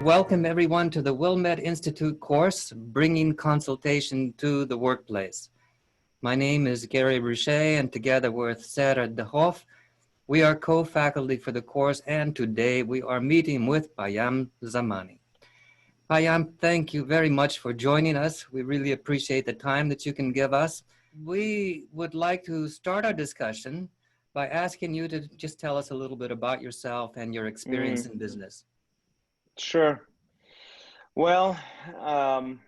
Welcome everyone to the Wilmette Institute course, Bringing Consultation to the Workplace. My name is Gary Boucher, and together with Sarah De Hoff, we are co-faculty for the course, and today we are meeting with Payam Zamani. Payam, thank you very much for joining us. We really appreciate the time that you can give us. We would like to start our discussion by asking you to just tell us a little bit about yourself and your experience in business. Sure. Well, I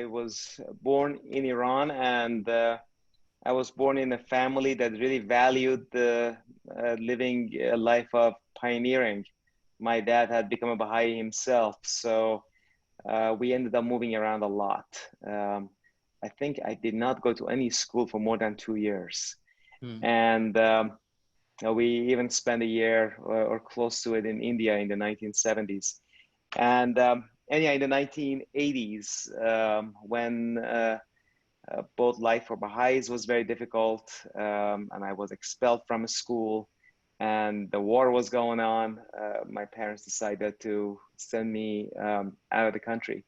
was born in Iran, and I was born in a family that really valued living a life of pioneering. My dad had become a Baha'i himself, so we ended up moving around a lot. I think I did not go to any school for more than 2 years. And we even spent a year or close to it in India in the 1970s. And yeah, in the 1980s, when both life for Baha'is was very difficult, and I was expelled from a school, and the war was going on, my parents decided to send me out of the country.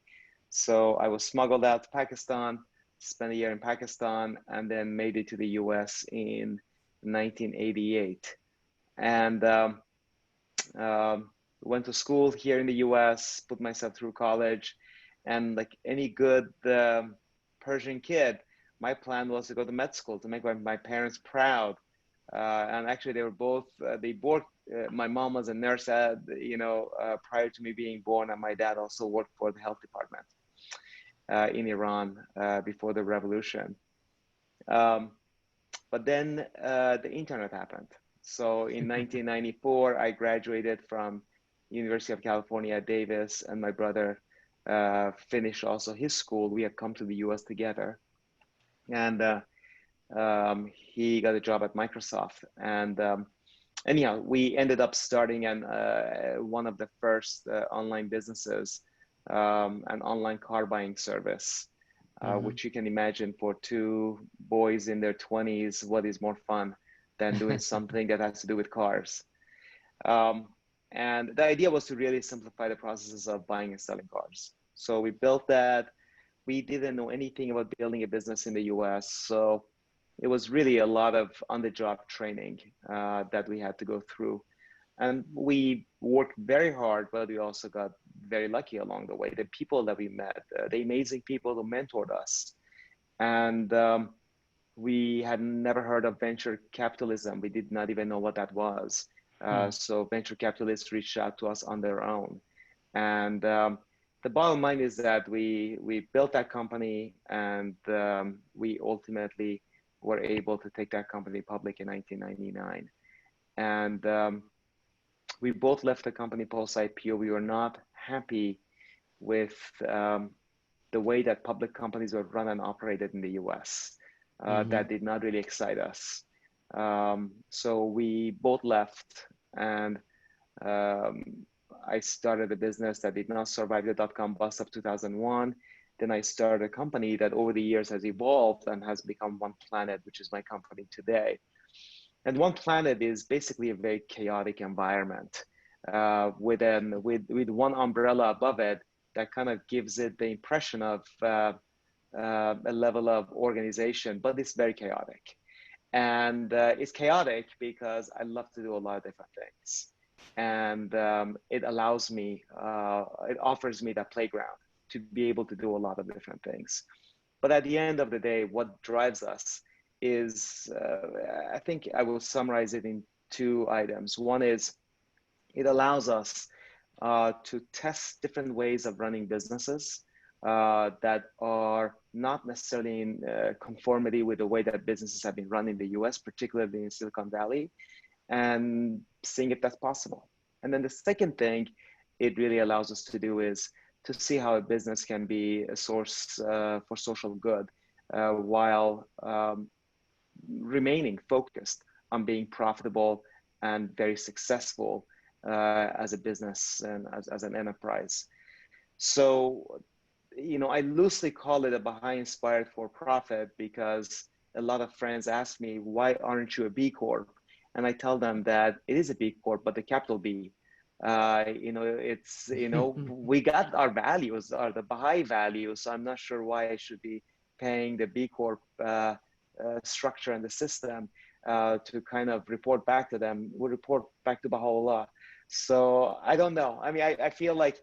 So I was smuggled out to Pakistan, spent a year in Pakistan, and then made it to the US in 1988. And went to school here in the US, put myself through college, and like any good Persian kid, my plan was to go to med school to make my parents proud. And actually, they were both, my mom was a nurse, prior to me being born, and my dad also worked for the health department in Iran before the revolution. But then the internet happened. So in 1994, I graduated from University of California at Davis, and my brother finished also his school. We had come to the US together, and he got a job at Microsoft. And anyhow, we ended up starting one of the first online businesses, an online car buying service, which you can imagine for two boys in their 20s, what is more fun than doing something that has to do with cars. And the idea was to really simplify the processes of buying and selling cars. So we built that. We didn't know anything about building a business in the US. So it was really a lot of on-the-job training that we had to go through. And we worked very hard, but we also got very lucky along the way. The people that we met, the amazing people who mentored us. And we had never heard of venture capitalism. We did not even know what that was. So venture capitalists reached out to us on their own. And the bottom line is that we built that company, and we ultimately were able to take that company public in 1999. And we both left the company post-IPO. We were not happy with the way that public companies were run and operated in the US. That did not really excite us. So we both left, and I started a business that did not survive the dot-com bust of 2001. Then I started a company that over the years has evolved and has become One Planet, which is my company today. And One Planet is basically a very chaotic environment with one umbrella above it that kind of gives it the impression of a level of organization, but it's very chaotic. And it's chaotic because I love to do a lot of different things. And it allows me, it offers me that playground to be able to do a lot of different things. But at the end of the day, what drives us is, I think I will summarize it in two items. One is it allows us to test different ways of running businesses that are not necessarily in conformity with the way that businesses have been run in the US, particularly in Silicon Valley, and seeing if that's possible. And then the second thing it really allows us to do is to see how a business can be a source for social good while remaining focused on being profitable and very successful as a business and as an enterprise. So, I loosely call it a Baha'i-inspired for-profit because a lot of friends ask me, why aren't you a B Corp? And I tell them that it is a B Corp, but the capital B. It's, we got our values, are the Baha'i values. So I'm not sure why I should be paying the B Corp structure and the system to kind of report back to them. We report back to Baha'u'llah. So I don't know. I mean, I feel like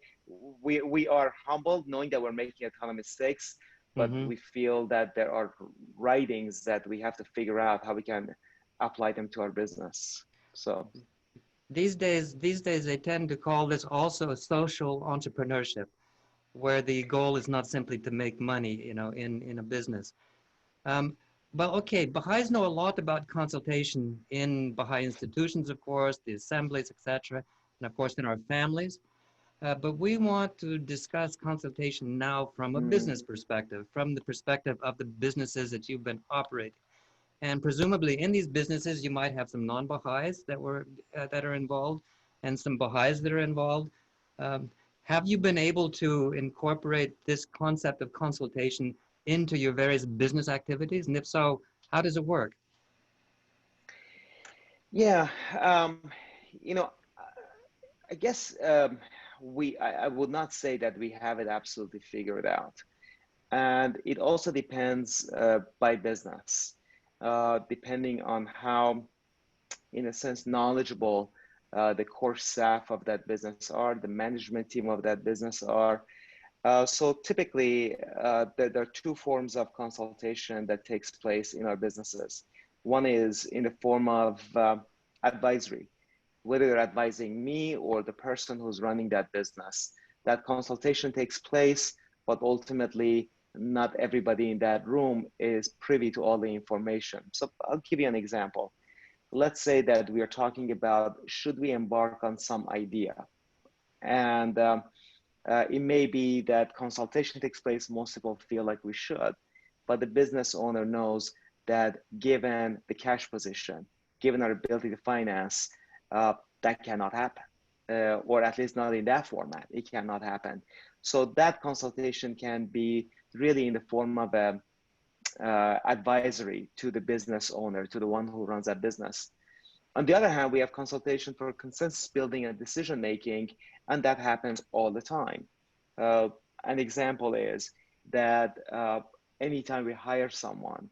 we are humbled knowing that we're making a ton of mistakes, but Hmm. we feel that there are writings that we have to figure out how we can apply them to our business. So These days, they tend to call this also social entrepreneurship, where the goal is not simply to make money, in a business. Um, but okay, Baha'is know a lot about consultation in Baha'i institutions, of course, the assemblies, etc., and of course in our families. But we want to discuss consultation now from a mm, business perspective, from the perspective of the businesses that you've been operating. And presumably in these businesses, you might have some non-Baha'is that are involved and some Baha'is that are involved. Um, have you been able to incorporate this concept of consultation into your various business activities? And if so, how does it work? yeah, you know, I guess I would not say that we have it absolutely figured out. And it also depends by business, depending on how, in a sense, knowledgeable the core staff of that business are, the management team of that business are. So typically, there are two forms of consultation that takes place in our businesses. One is in the form of advisory, whether you're advising me or the person who's running that business. That consultation takes place, but ultimately, not everybody in that room is privy to all the information. So I'll give you an example. Let's say that we are talking about should we embark on some idea, and it may be that consultation takes place. Most people feel like we should, but the business owner knows that given the cash position, given our ability to finance, that cannot happen, or at least not in that format. It cannot happen. So that consultation can be really in the form of a advisory to the business owner, to the one who runs that business. On the other hand, we have consultation for consensus building and decision making, and that happens all the time. Uh, an example is that anytime we hire someone,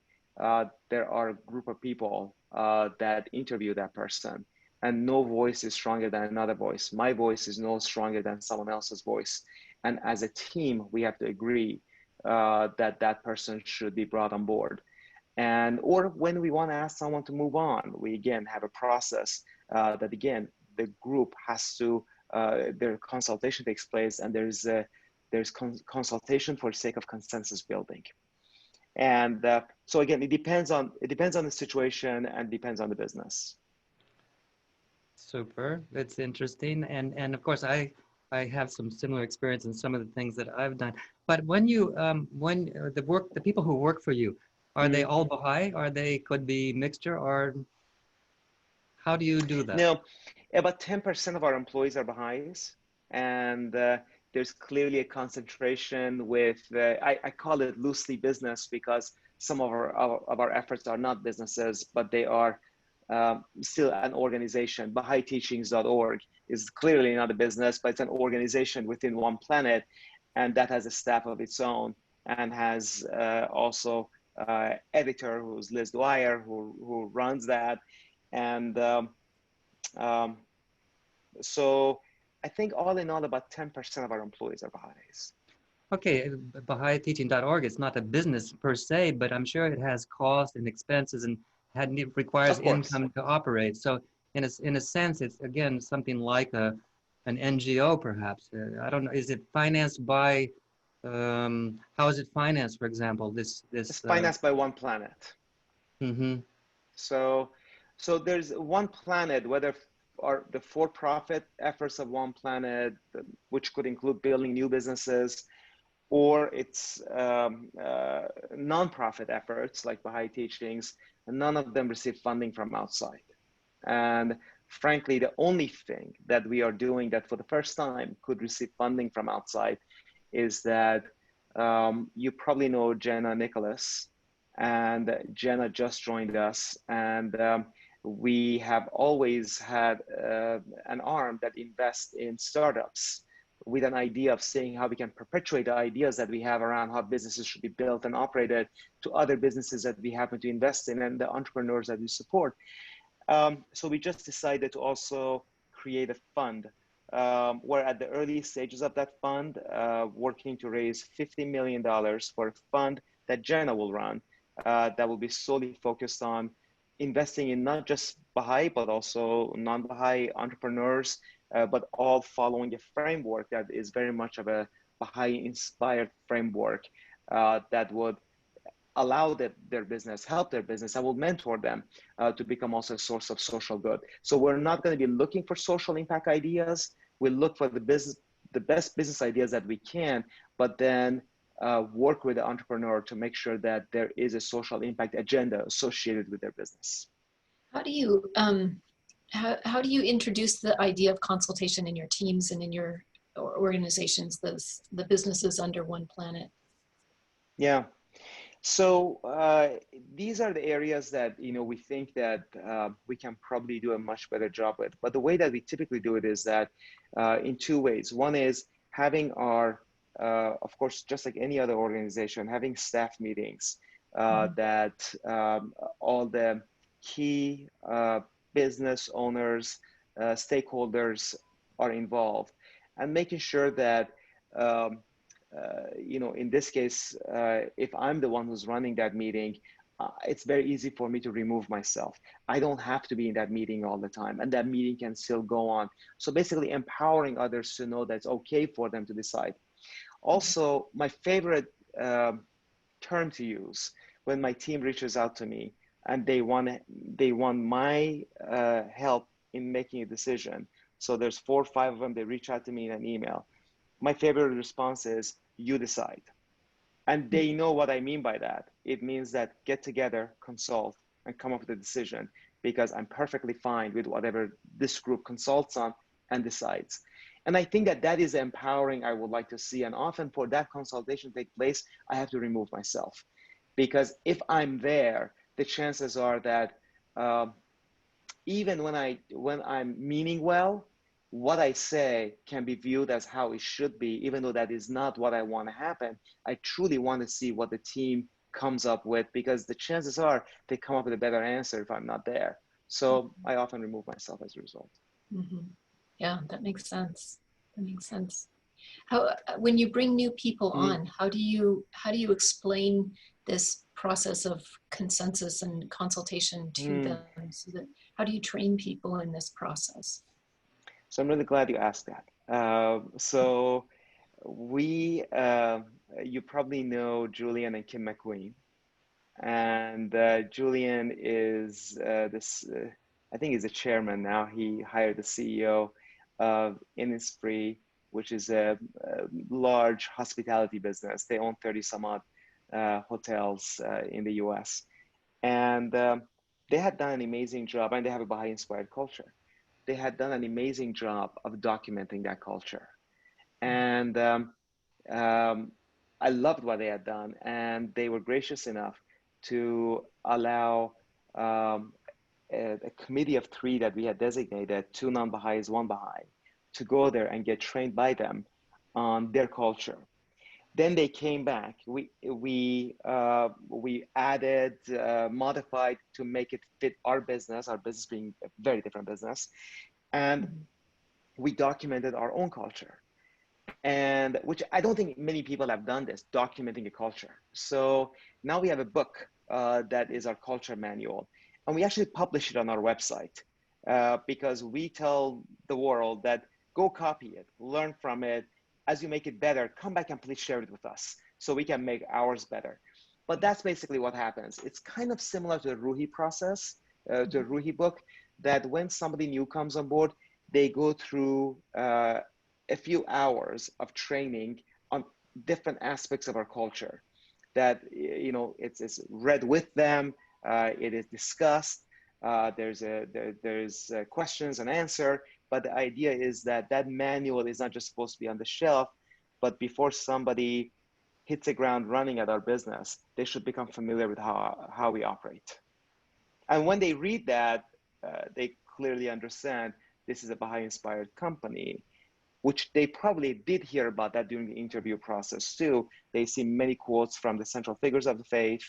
there are a group of people that interview that person, and no voice is stronger than another voice. My voice is no stronger than someone else's voice. And as a team, we have to agree that that person should be brought on board. And or when we want to ask someone to move on, we again have a process that again the group has to their consultation takes place, and there's consultation for the sake of consensus building. And so again, it depends on the situation and depends on the business. Super. It's interesting. And of course, I have some similar experience in some of the things that I've done. But when the people who work for you, are they Mm. all Baha'i? Are they could be mixture, or how do you do that? Now, about 10% of our employees are Baha'is, and there's clearly a concentration with, I call it loosely business because some of our efforts are not businesses, but they are still an organization. BahaiTeachings.org is clearly not a business, but it's an organization within One Planet, and that has a staff of its own and has also editor who's Liz Dwyer who runs that. And um, so I think all in all, about 10% of our employees are Baha'is. Okay, BahaiTeaching.org, it's not a business per se, but I'm sure it has costs and expenses and it requires Of course. income to operate. So in a sense, it's again something like an NGO perhaps. I don't know. Is it financed by how is it financed, for example? It's This financed by One Planet. mm-hmm. So, so there's One Planet, whether are the for-profit efforts of One Planet, which could include building new businesses, or its nonprofit efforts like Baha'i Teachings, and none of them receive funding from outside. And frankly, the only thing that we are doing that for the first time could receive funding from outside is that you probably know Jenna Nicholas, and Jenna just joined us, and we have always had an arm that invests in startups with an idea of seeing how we can perpetuate the ideas that we have around how businesses should be built and operated to other businesses that we happen to invest in and the entrepreneurs that we support. So we just decided to also create a fund. We're at the early stages of that fund, working to raise $50 million for a fund that Jenna will run, that will be solely focused on investing in not just Baha'i, but also non-Baha'i entrepreneurs, but all following a framework that is very much of a Baha'i-inspired framework that would allow their business, help their business, and will mentor them to become also a source of social good. So we're not going to be looking for social impact ideas. We look for the best business ideas that we can, but then work with the entrepreneur to make sure that there is a social impact agenda associated with their business. How do you how do you introduce the idea of consultation in your teams and in your organizations, the businesses under one planet? Yeah. So these are the areas that we think that we can probably do a much better job with. But the way that we typically do it is that in two ways. One is having our, of course, just like any other organization, having staff meetings that all the key business owners, stakeholders are involved, and making sure that in this case, if I'm the one who's running that meeting, it's very easy for me to remove myself. I don't have to be in that meeting all the time, and that meeting can still go on. So basically empowering others to know that it's okay for them to decide. Also, my favorite term to use when my team reaches out to me and they want my help in making a decision. So there's 4 or 5 of them, they reach out to me in an email. My favorite response is, you decide. And they know what I mean by that. It means that get together, consult, and come up with a decision, because I'm perfectly fine with whatever this group consults on and decides. And I think that that is empowering I would like to see. And often for that consultation to take place, I have to remove myself. Because if I'm there, the chances are that even when I'm meaning well, what I say can be viewed as how it should be, even though that is not what I want to happen. I truly want to see what the team comes up with, because the chances are they come up with a better answer if I'm not there. So I often remove myself as a result. Mm-hmm. Yeah, that makes sense. That makes sense. How, when you bring new people on, how do you explain this process of consensus and consultation to them? So that, how do you train people in this process? So I'm really glad you asked that. So we, you probably know Julian and Kim McQueen. And Julian is I think he's a chairman now. He hired the CEO of Innisfree, which is a large hospitality business. They own 30 some odd hotels in the US. And they had done an amazing job, and they have a Baha'i inspired culture. They had done an amazing job of documenting that culture. And I loved what they had done, and they were gracious enough to allow a committee of 3 that we had designated, 2 non-Baha'is, 1 Baha'i, to go there and get trained by them on their culture. Then they came back. We added, modified to make it fit our business being a very different business. And we documented our own culture. And which I don't think many people have done this, documenting a culture. So now we have a book that is our culture manual. And we actually publish it on our website because we tell the world that go copy it, learn from it. As you make it better, come back and please share it with us so we can make ours better. But that's basically what happens. It's kind of similar to the Ruhi process, to the Ruhi book, that when somebody new comes on board, they go through a few hours of training on different aspects of our culture. That it's read with them, it is discussed. There's questions and answer. But the idea is that that manual is not just supposed to be on the shelf, but before somebody hits the ground running at our business, they should become familiar with how we operate. And when they read that, they clearly understand this is a Baha'i-inspired company, which they probably did hear about that during the interview process too. They see many quotes from the central figures of the faith.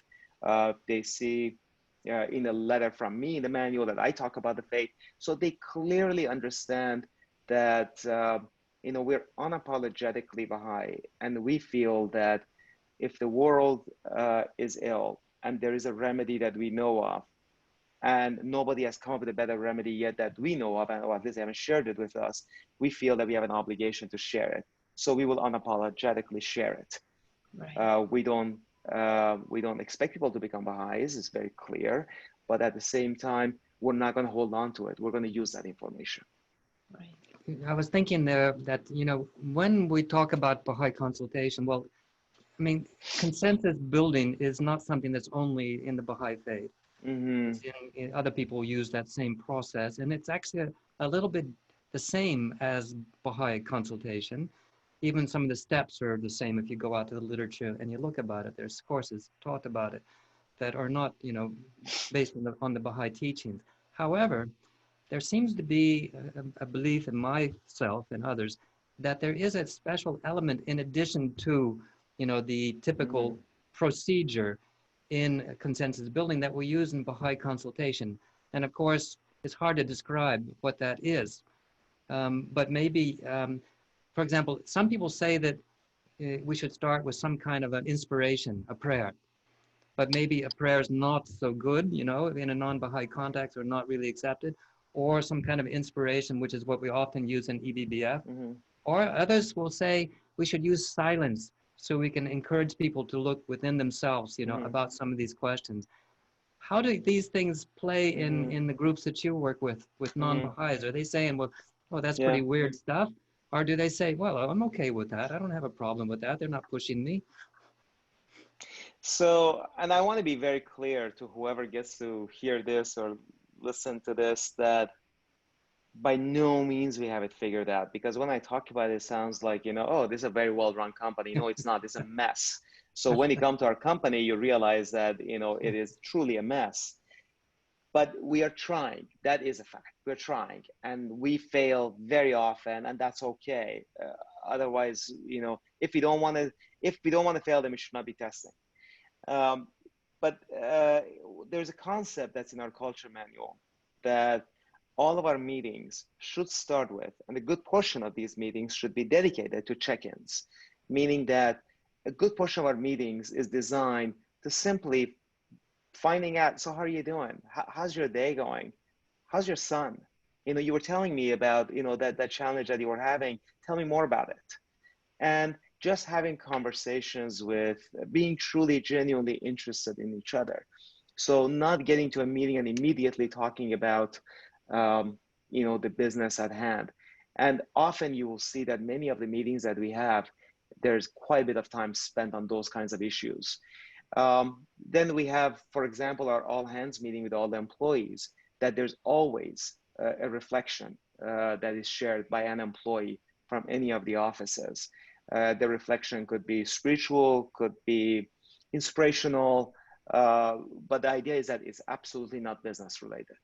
They see in a letter from me in the manual that I talk about the faith. So they clearly understand that we're unapologetically Baha'i, and we feel that if the world is ill and there is a remedy that we know of, and nobody has come up with a better remedy yet that we know of, or at least they haven't shared it with us, we feel that we have an obligation to share it. So we will unapologetically share it. Right. We don't expect people to become Baha'is, it's very clear, but at the same time, we're not going to hold on to it. We're going to use that information. Right. I was thinking there that, when we talk about Baha'i consultation, well, I mean, consensus building is not something that's only in the Baha'i faith. Mm-hmm. Other people use that same process, and it's actually a little bit the same as Baha'i consultation. Even some of the steps are the same. If you go out to the literature and you look about it, there's courses taught about it that are not, based on the Baha'i teachings. However, there seems to be a belief in myself and others that there is a special element in addition to, the typical procedure in consensus building that we use in Baha'i consultation. And of course, it's hard to describe what that is. But maybe, for example, some people say that we should start with some kind of an inspiration, a prayer. But maybe a prayer is not so good, in a non-Baha'i context, or not really accepted, or some kind of inspiration, which is what we often use in EBBF. Mm-hmm. Or others will say we should use silence so we can encourage people to look within themselves, about some of these questions. How do these things play in the groups that you work with non-Baha'is? Are they saying, well, oh, that's pretty weird stuff? Or do they say, well, I'm okay with that. I don't have a problem with that. They're not pushing me. So, and I want to be very clear to whoever gets to hear this or listen to this, that by no means we have it figured out. Because when I talk about it, it sounds like, oh, this is a very well-run company. No, it's not. It's a mess. So when you come to our company, you realize that, it is truly a mess. But we are trying. That is a fact. We're trying, and we fail very often, and that's okay. Otherwise, if we don't want to fail, then we should not be testing. But there's a concept that's in our culture manual that all of our meetings should start with, and a good portion of these meetings should be dedicated to check-ins, meaning that a good portion of our meetings is designed to simply finding out, so how are you doing? How's your day going? How's your son? You were telling me about, that challenge that you were having. Tell me more about it. And just having conversations with, being truly, genuinely interested in each other. So not getting to a meeting and immediately talking about, the business at hand. And often you will see that many of the meetings that we have, there's quite a bit of time spent on those kinds of issues. Then we have, for example, our all hands meeting with all the employees, that there's always a reflection that is shared by an employee from any of the offices. The reflection could be spiritual, could be inspirational, but the idea is that it's absolutely not business related.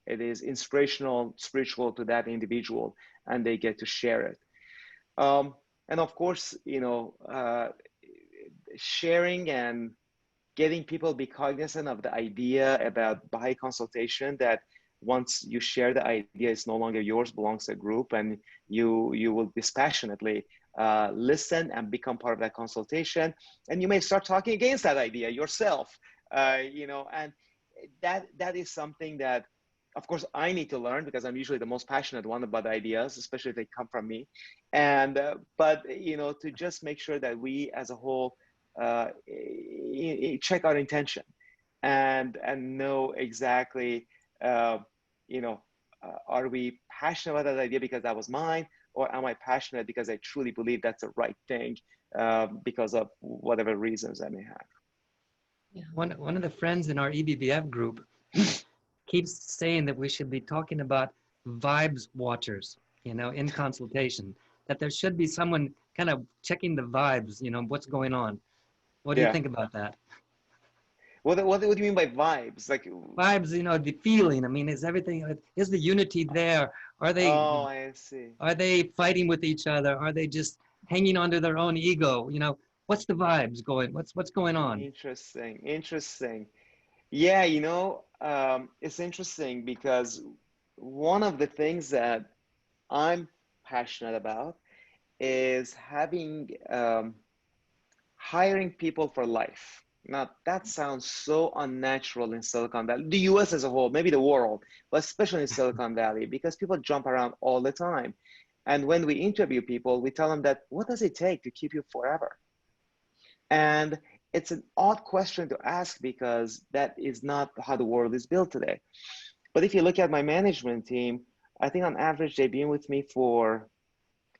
It is inspirational, spiritual to that individual, and they get to share it. And of course, sharing and getting people be cognizant of the idea about Baha'i consultation, that once you share the idea, it's no longer yours, belongs to a group, and you will dispassionately listen and become part of that consultation. And you may start talking against that idea yourself, and that is something that, of course, I need to learn, because I'm usually the most passionate one about ideas, especially if they come from me. And but to just make sure that we as a whole check our intention and know exactly, are we passionate about that idea because that was mine, or am I passionate because I truly believe that's the right thing, because of whatever reasons I may have. Yeah. One of the friends in our EBBF group keeps saying that we should be talking about vibes watchers, in consultation, that there should be someone kind of checking the vibes, what's going on. What do you think about that? What do you mean by vibes? Like, Vibes, the feeling. I mean, is the unity there? Are they oh, I see. are they fighting with each other? Are they just hanging onto their own ego? What's the vibes going? What's going on? Interesting, interesting. Yeah, it's interesting because one of the things that I'm passionate about is hiring people for life. Now, that sounds so unnatural in Silicon Valley, the US as a whole, maybe the world, but especially in Silicon Valley, because people jump around all the time. And when we interview people, we tell them that what does it take to keep you forever? And it's an odd question to ask because that is not how the world is built today. But if you look at my management team, I think on average, they've been with me for,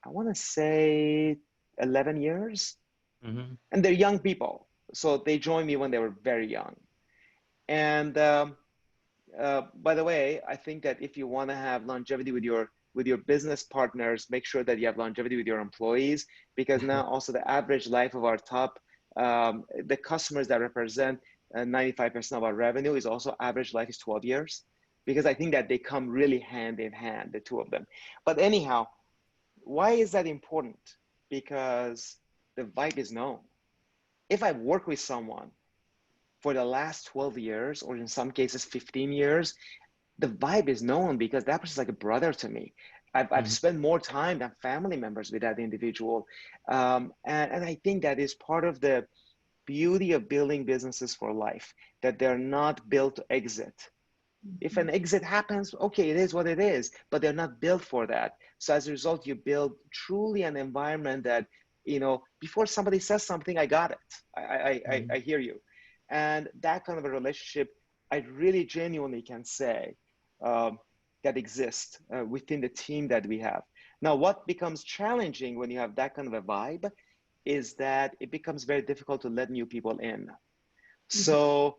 I want to say 11 years. Mm-hmm. And they're young people. So they joined me when they were very young. And by the way, I think that if you want to have longevity with your business partners, make sure that you have longevity with your employees, because now also the average life of our top, the customers that represent 95% of our revenue is also average life is 12 years, because I think that they come really hand in hand, the two of them. But anyhow, why is that important? Because the vibe is known. If I work with someone for the last 12 years, or in some cases 15 years, the vibe is known because that person's like a brother to me. I've Mm-hmm. spent more time than family members with that individual. And I think that is part of the beauty of building businesses for life, that they're not built to exit. If an exit happens, okay, it is what it is, but they're not built for that. So as a result, you build truly an environment that, before somebody says something, I got it. I hear you. And that kind of a relationship, I really genuinely can say that exists within the team that we have. Now, what becomes challenging when you have that kind of a vibe is that it becomes very difficult to let new people in. So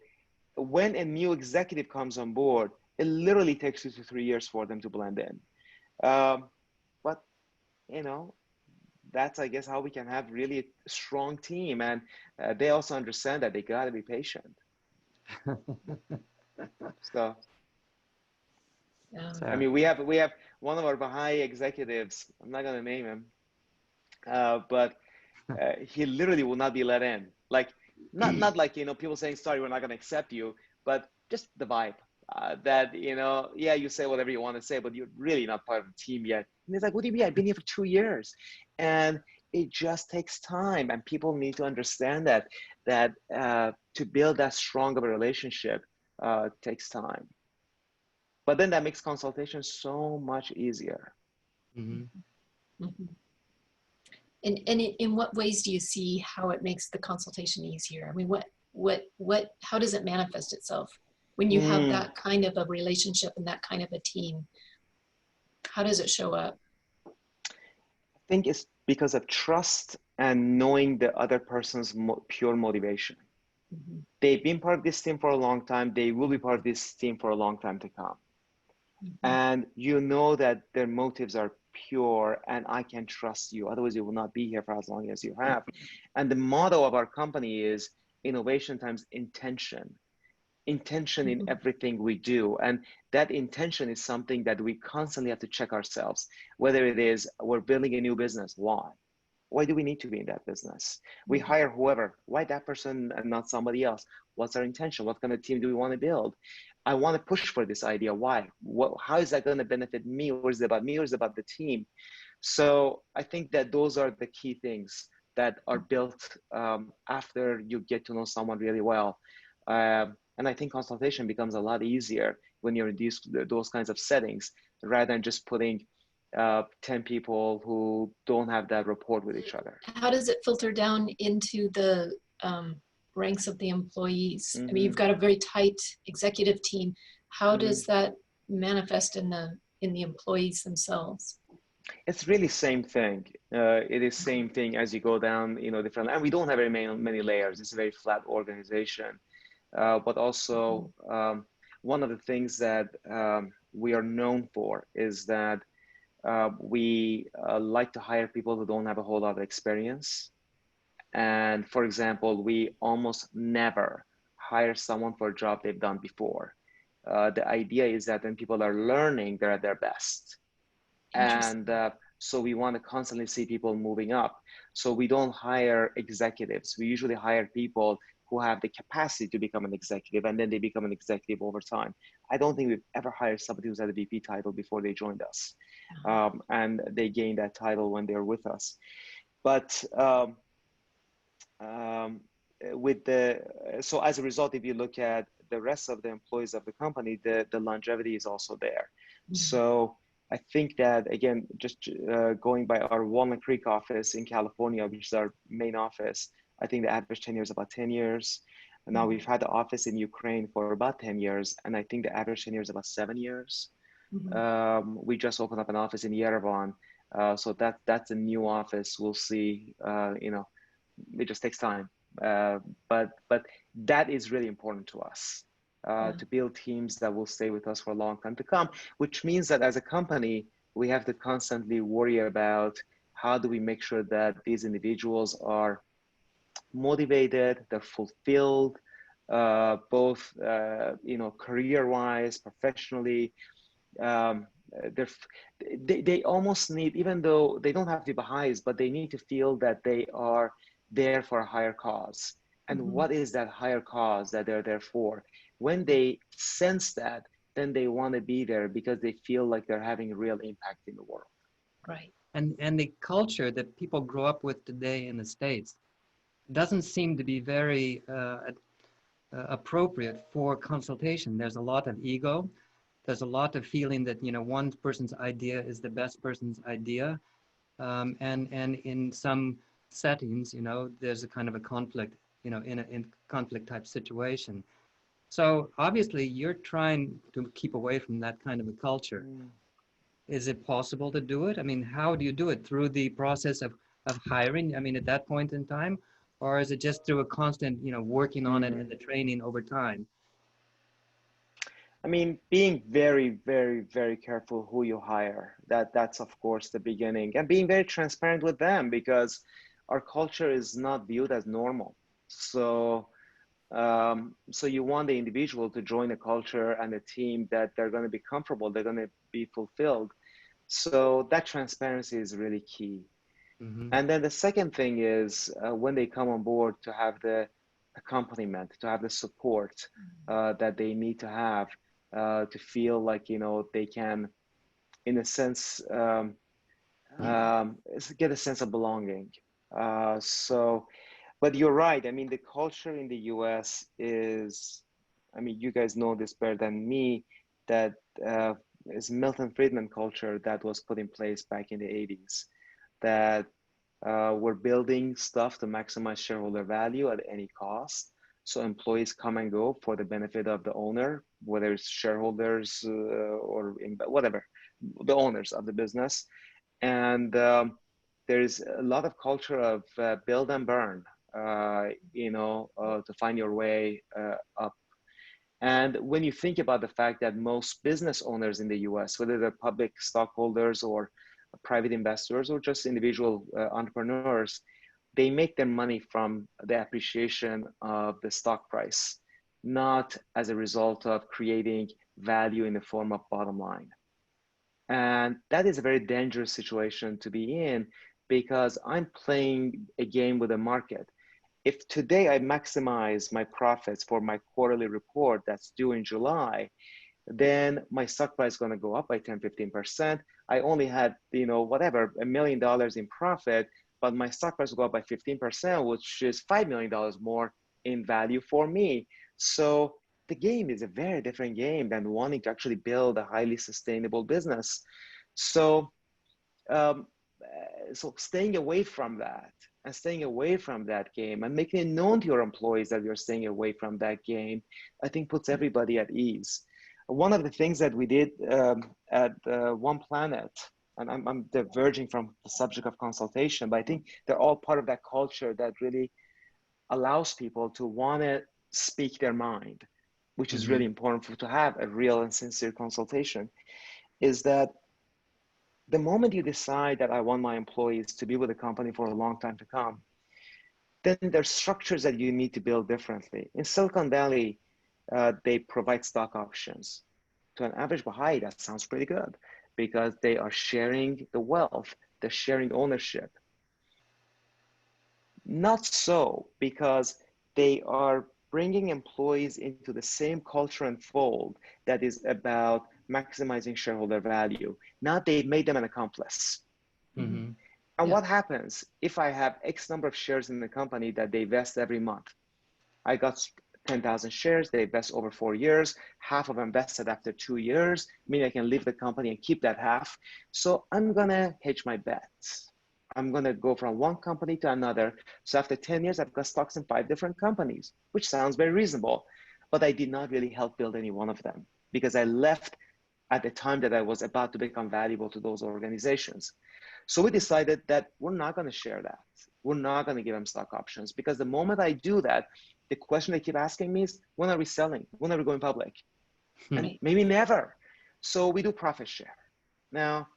when a new executive comes on board, it literally takes 2 to 3 years for them to blend in. But you know, that's I guess how we can have really a strong team, and they also understand that they got to be patient. So Yeah. I So, mean, we have one of our Baha'i executives. I'm not gonna name him, but he literally will not be let in. Like not like people saying sorry, we're not gonna accept you, but just the vibe. That yeah, you say whatever you want to say, but you're really not part of the team yet. And it's like, what do you mean? I've been here for 2 years, and it just takes time, and people need to understand that to build that strong of a relationship takes time. But then that makes consultation so much easier. mm-hmm. Mhm. And in what ways do you see how it makes the consultation easier? I mean, how does it manifest itself when you have Mm, that kind of a relationship and that kind of a team? How does it show up? I think it's because of trust and knowing the other person's pure motivation. Mhm. They've been part of this team for a long time. They will be part of this team for a long time to come. Mhm. And you know that their motives are pure, and I can trust you. Otherwise, you will not be here for as long as you have. And the motto of our company is innovation times intention in Mhm. everything we do. And that intention is something that we constantly have to check ourselves, whether it is we're building a new business. Why do we need to be in that business? We Mhm. hire whoever. Why that person and not somebody else? What's our intention? What kind of team do we want to build? I want to push for this idea. Why? How is that going to benefit me? Or is it about me? Or is it about the team? So I think that those are the key things that are built after you get to know someone really well. And I think consultation becomes a lot easier when you're in those kinds of settings rather than just putting 10 people who don't have that rapport with each other. How does it filter down into the ranks of the employees? I mean, you've Mm-hmm. got a very tight executive team. How Mm-hmm. does that manifest in the employees themselves? It's really same thing. It is same thing as you go down, different, and we don't have very many layers. It's a very flat organization. But Mhm. also, one of the things that we are known for is that we like to hire people who don't have a whole lot of experience. And for example, we almost never hire someone for a job they've done before. The idea is that when people are learning, they're at their best. Interesting. And so we want to constantly see people moving up. So we don't hire executives. We usually hire people who have the capacity to become an executive, and then they become an executive over time. I don't think we've ever hired somebody who's had a VP title before they joined us. And they gained that title when they're with us. But so as a result, if you look at the rest of the employees of the company, the longevity is also there. Mhm. So I think that, again, just going by our Walnut Creek office in California, which is our main office, I think the average tenure is about 10 years. And now we've had the office in Ukraine for about 10 years, and I think the average tenure is about 7 years. Mhm. We just opened up an office in Yerevan. So that's a new office. We'll see, it just takes time. But that is really important to us, Yeah. to build teams that will stay with us for a long time to come, which means that as a company, we have to constantly worry about how do we make sure that these individuals are motivated, they're fulfilled, both career-wise, professionally. Um, they almost need, even though they don't have to be Baha'is, but they need to feel that they are there for a higher cause. And Mhm. what is that higher cause that they're there for? When they sense that, then they want to be there because they feel like they're having a real impact in the world. Right. And the culture that people grow up with today in the States doesn't seem to be very appropriate for consultation. There's a lot of ego. There's a lot of feeling that, one person's idea is the best person's idea. And in some settings, there's a kind of a conflict, in conflict type situation. So obviously you're trying to keep away from that kind of a culture. Is it possible to do it? I mean, how do you do it? Through the process of hiring, I mean, at that point in time? Or is it just through a constant, working on it and the training over time? I mean, being very, very, very careful who you hire. That's of course the beginning, and being very transparent with them, because our culture is not viewed as normal. So you want the individual to join a culture and a team that they're going to be comfortable, they're going to be fulfilled. So that transparency is really key. Mm-hmm. And then the second thing is, when they come on board, to have the accompaniment, to have the support that they need to have, to feel like, they can, in a sense, get a sense of belonging. But you're right. I mean, the culture in the US is, I mean, you guys know this better than me, that is Milton Friedman culture that was put in place back in the 80s, that we're building stuff to maximize shareholder value at any cost. So employees come and go for the benefit of the owner, whether it's shareholders or whatever, the owners of the business. And there's a lot of culture of build and burn, to find your way up. And when you think about the fact that most business owners in the US, whether they're public stockholders or private investors or just individual entrepreneurs, they make their money from the appreciation of the stock price, not as a result of creating value in the form of bottom line. And that is a very dangerous situation to be in, because I'm playing a game with the market. If today I maximize my profits for my quarterly report that's due in July, then my stock price is going to go up by 10, 15%. I only had, whatever, $1 million in profit, but my stock price will go up by 15%, which is $5 million more in value for me. So the game is a very different game than wanting to actually build a highly sustainable business. So, so staying away from that, and staying away from that game, and making it known to your employees that you're staying away from that game, I think puts everybody at ease. One of the things that we did at One Planet, and I'm diverging from the subject of consultation, but I think they're all part of that culture that really allows people to want to speak their mind, which is really important to have a real and sincere consultation, is that the moment you decide that I want my employees to be with the company for a long time to come, then there's structures that you need to build differently. In Silicon Valley, they provide stock options. To an average Baha'i, that sounds pretty good because they are sharing the wealth, they're sharing ownership. Not so, because they are bringing employees into the same culture and fold that is about maximizing shareholder value. Now they've made them an accomplice. Mm-hmm. And what happens if I have X number of shares in the company that they vest every month? I got 10,000 shares, they vest over 4 years, half of them vested after 2 years, meaning I can leave the company and keep that half. So I'm gonna hedge my bets. I'm gonna go from one company to another. So after 10 years, I've got stocks in 5 different companies, which sounds very reasonable, but I did not really help build any one of them because I left at the time that I was about to become valuable to those organizations. So we decided that we're not going to share that. We're not going to give them stock options because the moment I do that, the question they keep asking me is, when are we selling? When are we going public? And maybe never. So we do profit share. Now,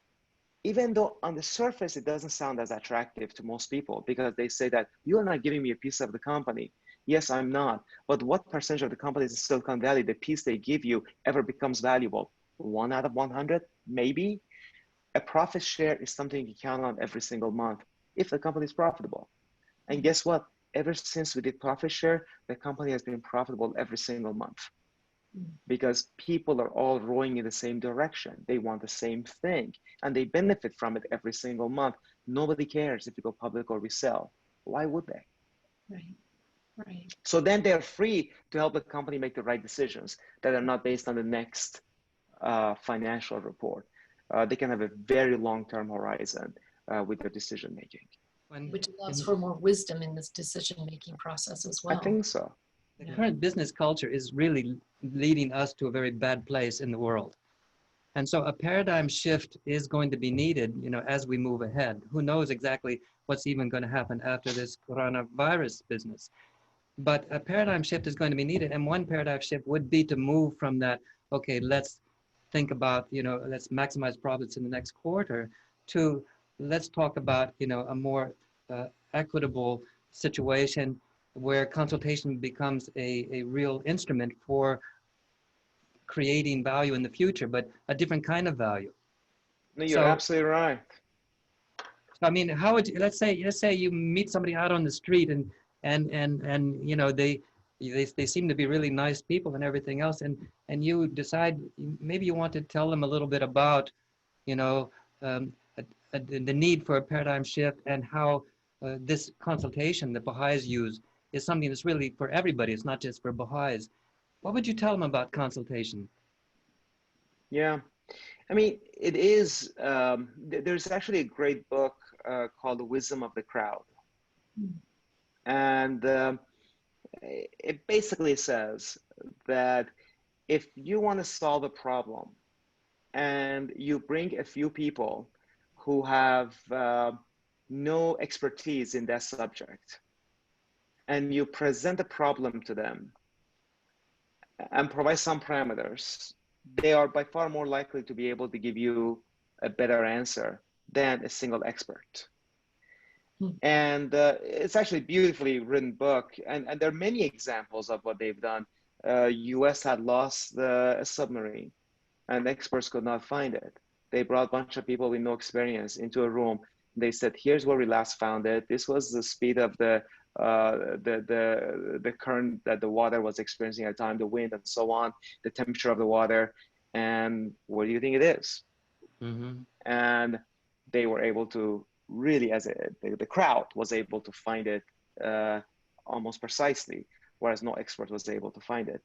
even though on the surface, it doesn't sound as attractive to most people because they say that you're not giving me a piece of the company. Yes, I'm not. But what percentage of the companies in Silicon Valley, the piece they give you ever becomes valuable? 1 out of 100, maybe. A profit share is something you count on every single month if the company is profitable. And guess what? Ever since we did profit share, the company has been profitable every single month because people are all rowing in the same direction. They want the same thing and they benefit from it every single month. Nobody cares if you go public or we sell. Why would they? Right. Right. So then they're free to help the company make the right decisions that are not based on the next financial report. They can have a very long-term horizon with their decision making. Which allows for more wisdom in this decision-making process as well. I think so. The current business culture is really leading us to a very bad place in the world. And so a paradigm shift is going to be needed, you know, as we move ahead. Who knows exactly what's even going to happen after this coronavirus business. But a paradigm shift is going to be needed. And one paradigm shift would be to move from that, okay, let's think about, you know, let's maximize profits in the next quarter, to let's talk about, you know, a more equitable situation where consultation becomes a real instrument for creating value in the future, but a different kind of value. No, you're absolutely right. So, I mean, how would you, let's say you meet somebody out on the street and you know, they seem to be really nice people and everything else, and you decide maybe you want to tell them a little bit about, you know, the need for a paradigm shift and how this consultation that Baha'is use is something that's really for everybody. It's not just for Baha'is. What would you tell them about consultation? Yeah, I mean, it is, there's actually a great book called The Wisdom of the Crowd. And it basically says that if you want to solve a problem and you bring a few people who have no expertise in that subject, and you present a problem to them and provide some parameters, they are by far more likely to be able to give you a better answer than a single expert. And it's actually a beautifully written book. And there are many examples of what they've done. US had lost a submarine and experts could not find it. They brought a bunch of people with no experience into a room. They said, here's where we last found it. This was the speed of the current that the water was experiencing at the time, the wind and so on, the temperature of the water. And what do you think it is? And they were able to really, the crowd was able to find it almost precisely, whereas no expert was able to find it.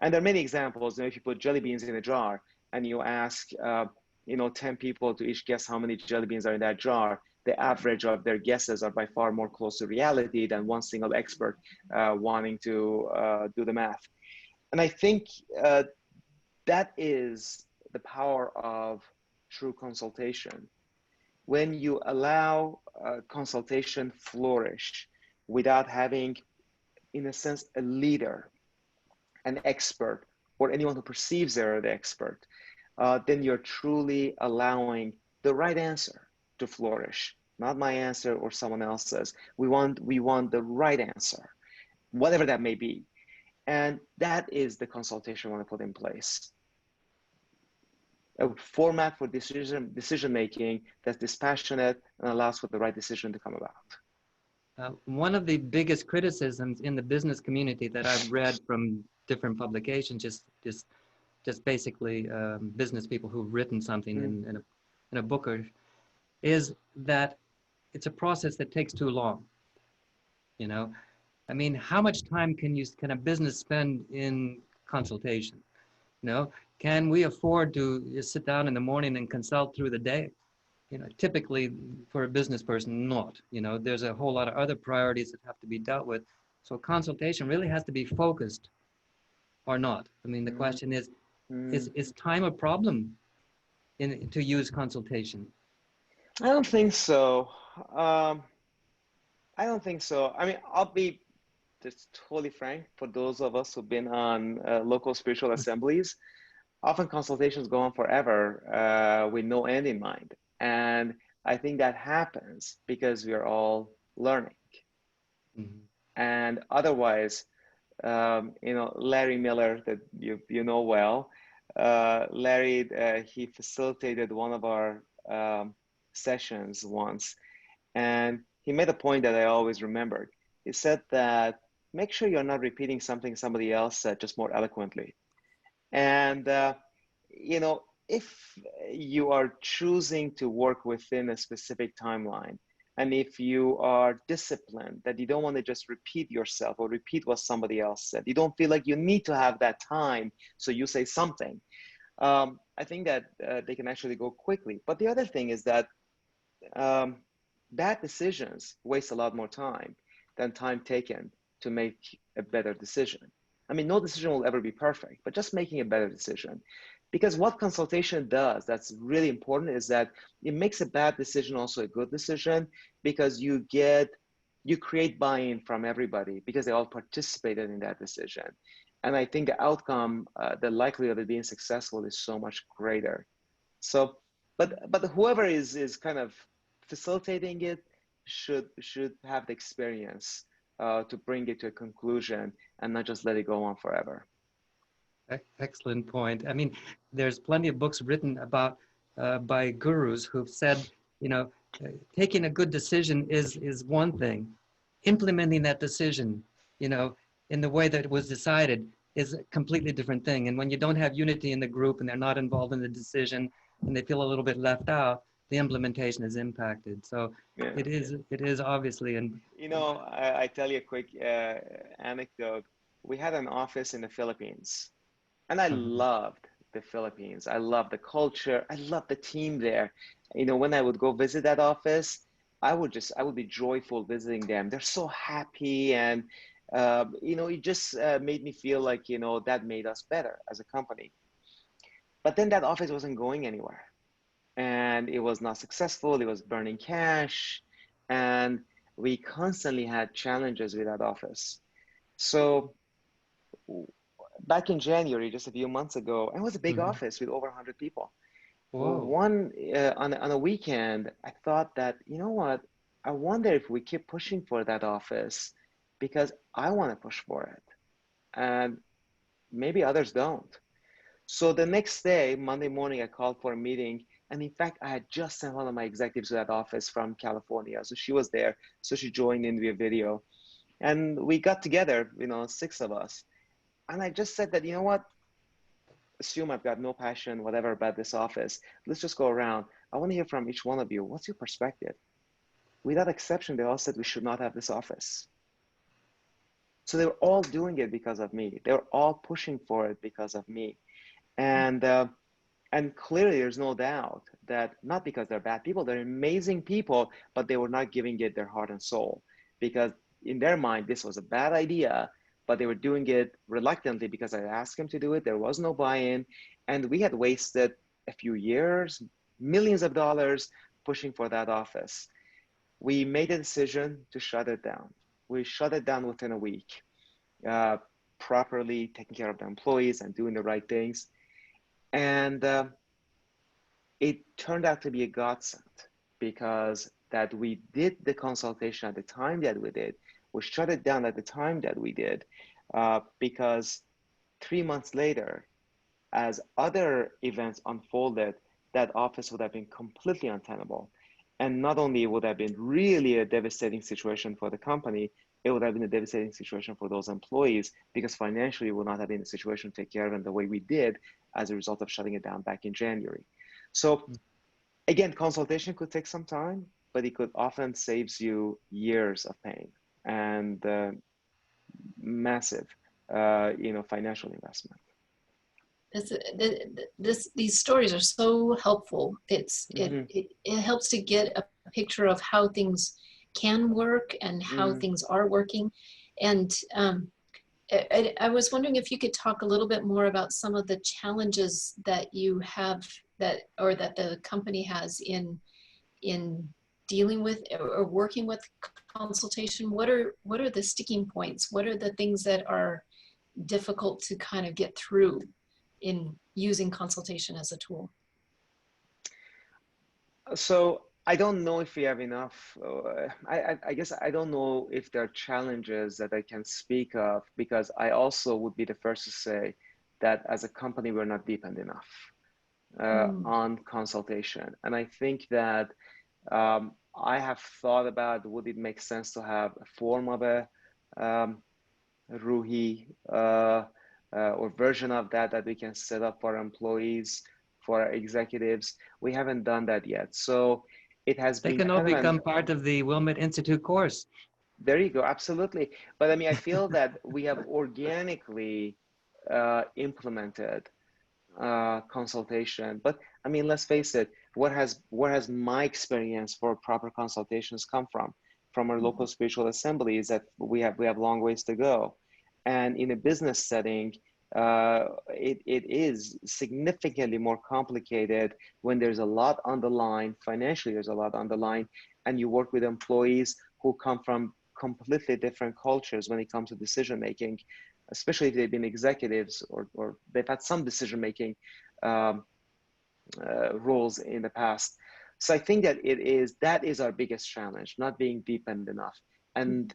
And there are many examples. You know, if you put jelly beans in a jar and you ask, you know, 10 people to each guess how many jelly beans are in that jar, the average of their guesses are by far more close to reality than one single expert wanting to do the math. And I think that is the power of true consultation. When you allow consultation flourish without having, in a sense, a leader, an expert, or anyone who perceives they're the expert, then you're truly allowing the right answer to flourish, not my answer or someone else's. We want the right answer, whatever that may be. And that is the consultation we want to put in place. A format for decision making that's dispassionate and allows for the right decision to come about. One of the biggest criticisms in the business community that I've read from different publications, just basically business people who've written something in a book, is that it's a process that takes too long. You know, I mean, how much time can a business spend in consultation? You know, can we afford to just sit down in the morning and consult through the day? You know, typically for a business person, not. You know, there's a whole lot of other priorities that have to be dealt with. So consultation really has to be focused or not. I mean, the question is time a problem to use consultation? I don't think so. I don't think so. I mean, I'll be just totally frank. For those of us who've been on local spiritual assemblies, often consultations go on forever with no end in mind. And I think that happens because we are all learning. And otherwise, you know, Larry Miller, that you know well, Larry, he facilitated one of our sessions once, and he made a point that I always remembered. He said that make sure you're not repeating something somebody else said, just more eloquently. And you know, if you are choosing to work within a specific timeline, and if you are disciplined, that you don't want to just repeat yourself or repeat what somebody else said, you don't feel like you need to have that time, so you say something. I think that they can actually go quickly. But the other thing is that bad decisions waste a lot more time than time taken to make a better decision. I mean, no decision will ever be perfect, but just making a better decision. Because what consultation does that's really important is that it makes a bad decision also a good decision, because you create buy-in from everybody because they all participated in that decision. And I think the outcome, the likelihood of it being successful is so much greater. So, but whoever is kind of facilitating it should have the experience to bring it to a conclusion and not just let it go on forever. Excellent point. I mean, there's plenty of books written about by gurus who've said, you know, taking a good decision is one thing. Implementing that decision, you know, in the way that it was decided is a completely different thing. And when you don't have unity in the group and they're not involved in the decision and they feel a little bit left out, the implementation is impacted. So Yeah. it is obviously. And you know, I tell you a quick anecdote. We had an office in the Philippines, and I loved the Philippines. I loved the culture. I loved the team there. You know, when I would go visit that office, I would be joyful visiting them. They're so happy, and you know, it just made me feel like, you know, that made us better as a company. But then that office wasn't going anywhere, and it was not successful. It was burning cash, and we constantly had challenges with that office. So back in January, just a few months ago, it was a big office with over 100 people. Whoa. On a weekend, I thought that, you know what, I wonder if we keep pushing for that office because I want to push for it, and maybe others don't. So the next day, Monday morning, I called for a meeting. And in fact, I had just sent one of my executives to that office from California. So she was there. So she joined in via video. And we got together, you know, 6 of us. And I just said that, you know what, assume I've got no passion, whatever, about this office. Let's just go around. I want to hear from each one of you. What's your perspective? Without exception, they all said we should not have this office. So they were all doing it because of me. They were all pushing for it because of me. And clearly there's no doubt that not because they're bad people, they're amazing people, but they were not giving it their heart and soul, because in their mind, this was a bad idea, but they were doing it reluctantly because I asked them to do it. There was no buy-in, and we had wasted a few years, millions of dollars pushing for that office. We made a decision to shut it down. We shut it down within a week, properly taking care of the employees and doing the right things. And it turned out to be a godsend, because that we did the consultation at the time that we did. We shut it down at the time that we did, because 3 months later, as other events unfolded, that office would have been completely untenable. And not only would have been really a devastating situation for the company, it would have been a devastating situation for those employees, because financially we would not have been in a situation to take care of them the way we did as a result of shutting it down back in January. So again, consultation could take some time, but it could often saves you years of pain and massive, financial investment. These stories are so helpful. It helps to get a picture of how things can work and how things are working. And I was wondering if you could talk a little bit more about some of the challenges that you have that the company has in dealing with or working with consultation. What are the sticking points? What are the things that are difficult to kind of get through in using consultation as a tool? So I don't know if we have enough. I guess I don't know if there are challenges that I can speak of, because I also would be the first to say that as a company, we're not deepened enough on consultation. And I think that I have thought about, would it make sense to have a form of a Ruhi or version of that we can set up for our employees, for our executives. We haven't done that yet. So it has been. They can all become part of the Wilmette Institute course. There you go, absolutely. But I mean, I feel that we have organically implemented consultation. But I mean, let's face it, where has my experience for proper consultations come from? From our local spiritual assemblies, that we have long ways to go. And in a business setting, it is significantly more complicated when there's a lot on the line. Financially, there's a lot on the line, and you work with employees who come from completely different cultures when it comes to decision making, especially if they've been executives or they've had some decision making roles in the past. So I think that that is our biggest challenge, not being deepened enough and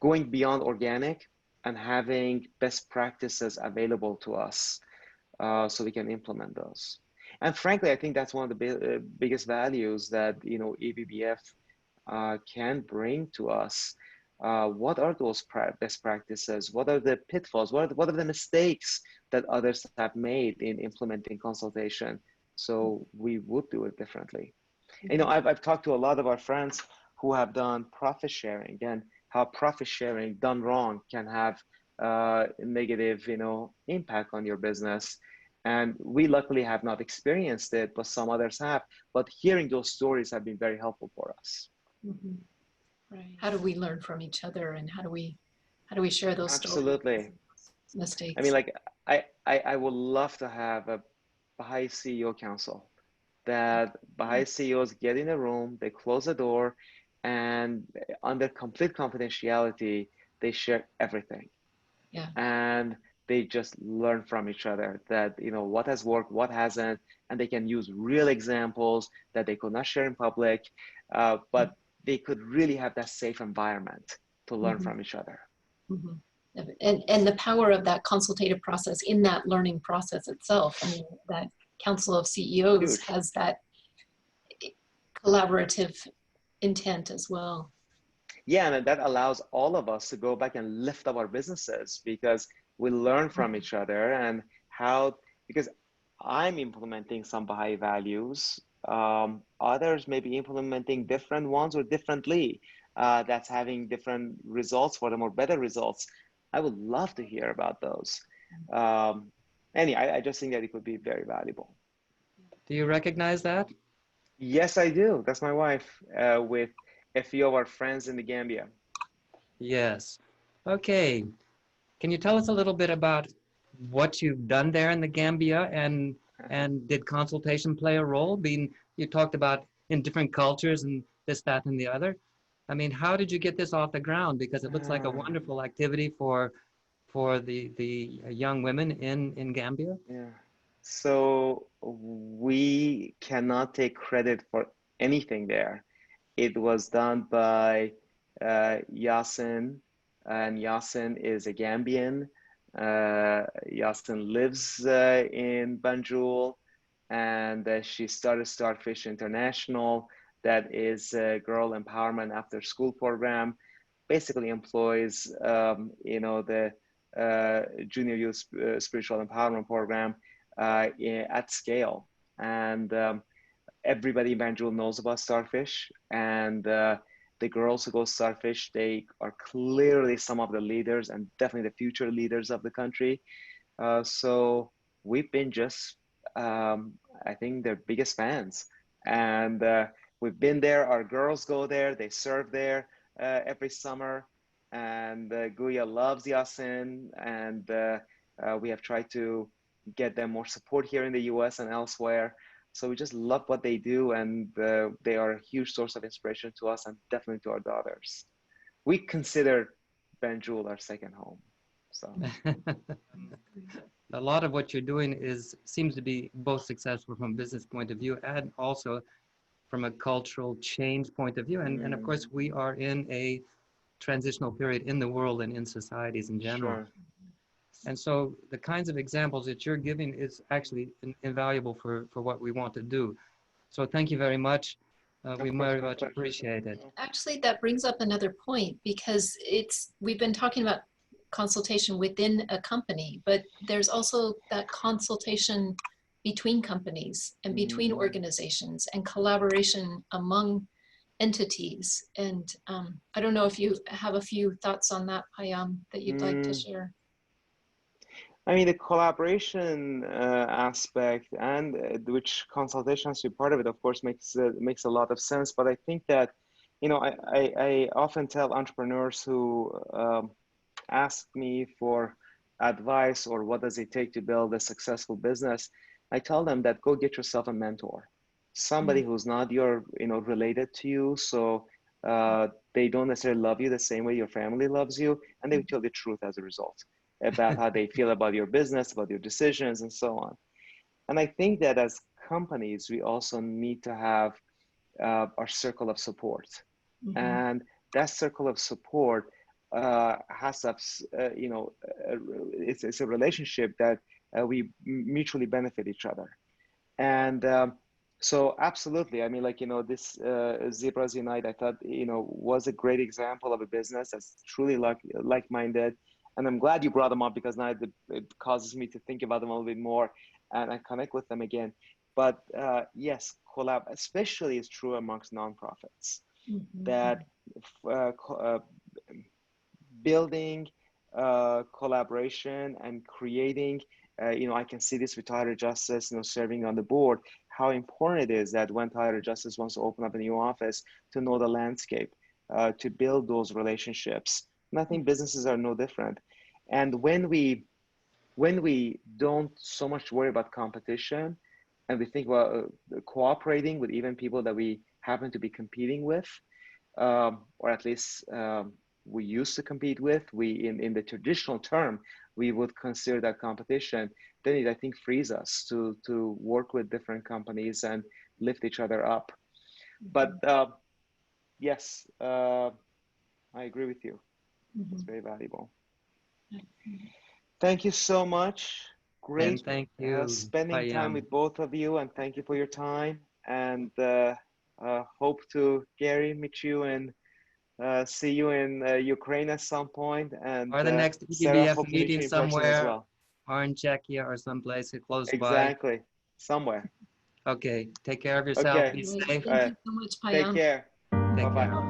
going beyond organic and having best practices available to us so we can implement those. And frankly, I think that's one of the biggest values that EBBF can bring to us. What are those best practices? What are the pitfalls? What are the mistakes that others have made in implementing consultation? So we would do it differently. I've talked to a lot of our friends who have done profit sharing, and how profit sharing done wrong can have negative, impact on your business. And we luckily have not experienced it, but some others have. But hearing those stories have been very helpful for us. Mm-hmm. Right. How do we learn from each other, and how do we share those Absolutely. stories, mistakes? I mean, like I would love to have a Baha'i CEO council, that Baha'i CEOs get in a room, they close the door, and under complete confidentiality, they share everything. Yeah. And they just learn from each other, that what has worked, what hasn't, and they can use real examples that they could not share in public, but they could really have that safe environment to learn from each other. Mm-hmm. And the power of that consultative process in that learning process itself. I mean, that Council of CEOs Huge. has that collaborative intent as well. Yeah, and that allows all of us to go back and lift up our businesses, because we learn from each other, and because I'm implementing some Baha'i values, others may be implementing different ones or differently, that's having different results for them or better results. I would love to hear about those. Anyway, I just think that it could be very valuable. Do you recognize that? Yes, I do. That's my wife, with a few of our friends in the Gambia. Yes. Okay. Can you tell us a little bit about what you've done there in the Gambia, and did consultation play a role? You talked about in different cultures and this, that, and the other. I mean, how did you get this off the ground? Because it looks like a wonderful activity for the young women in Gambia. Yeah. So we cannot take credit for anything there. It was done by Yasin, and Yasin is a Gambian. Yasin lives in Banjul, and she started Starfish International. That is a girl empowerment after school program. Basically employs, the junior youth spiritual empowerment program at scale. And everybody in Banjul knows about Starfish, and the girls who go Starfish, they are clearly some of the leaders and definitely the future leaders of the country. So we've been just, I think, their biggest fans. And we've been there. Our girls go there. They serve there every summer. And Guya loves Yasin. And we have tried to get them more support here in the US and elsewhere. So we just love what they do, and they are a huge source of inspiration to us and definitely to our daughters. We consider Banjul our second home. So a lot of what you're doing seems to be both successful from a business point of view and also from a cultural change point of view. And of course, we are in a transitional period in the world and in societies in general. Sure. And so the kinds of examples that you're giving is actually invaluable for what we want to do. So thank you very much. We very much appreciate it. Actually, that brings up another point, because we've been talking about consultation within a company, but there's also that consultation between companies and between organizations and collaboration among entities. And I don't know if you have a few thoughts on that, Payam, that you'd like to share. I mean, the collaboration aspect, and which consultation has to be part of it, of course, makes a lot of sense. But I think that, I often tell entrepreneurs who ask me for advice or what does it take to build a successful business, I tell them that go get yourself a mentor, somebody who's not related to you, so they don't necessarily love you the same way your family loves you, and they will tell the truth as a result about how they feel about your business, about your decisions, and so on. And I think that as companies, we also need to have our circle of support. And that circle of support has, it's a relationship that we mutually benefit each other. And so absolutely, I mean, this Zebras Unite, I thought, was a great example of a business that's truly like-minded. And I'm glad you brought them up, because now it causes me to think about them a little bit more and I connect with them again. But yes, collab, especially is true amongst nonprofits, that building collaboration and creating, I can see this with Tyler Justice, serving on the board, how important it is that when Tyler Justice wants to open up a new office, to know the landscape, to build those relationships. And I think businesses are no different. And when we don't so much worry about competition, and we think about cooperating with even people that we happen to be competing with, or at least we used to compete with, in the traditional term, we would consider that competition, then it, I think, frees us to work with different companies and lift each other up. But yes, I agree with you. It's very valuable. Thank you so much. Great. And thank you, spending time with both of you, and thank you for your time. And hope to, Gary, meet you and see you in Ukraine at some point. And or the next EBF meeting somewhere, or in Czechia or someplace close by. Exactly, somewhere. Okay, take care of yourself. Okay. Be safe. Thank you so much, Payam. Take care. Take Bye-bye. care.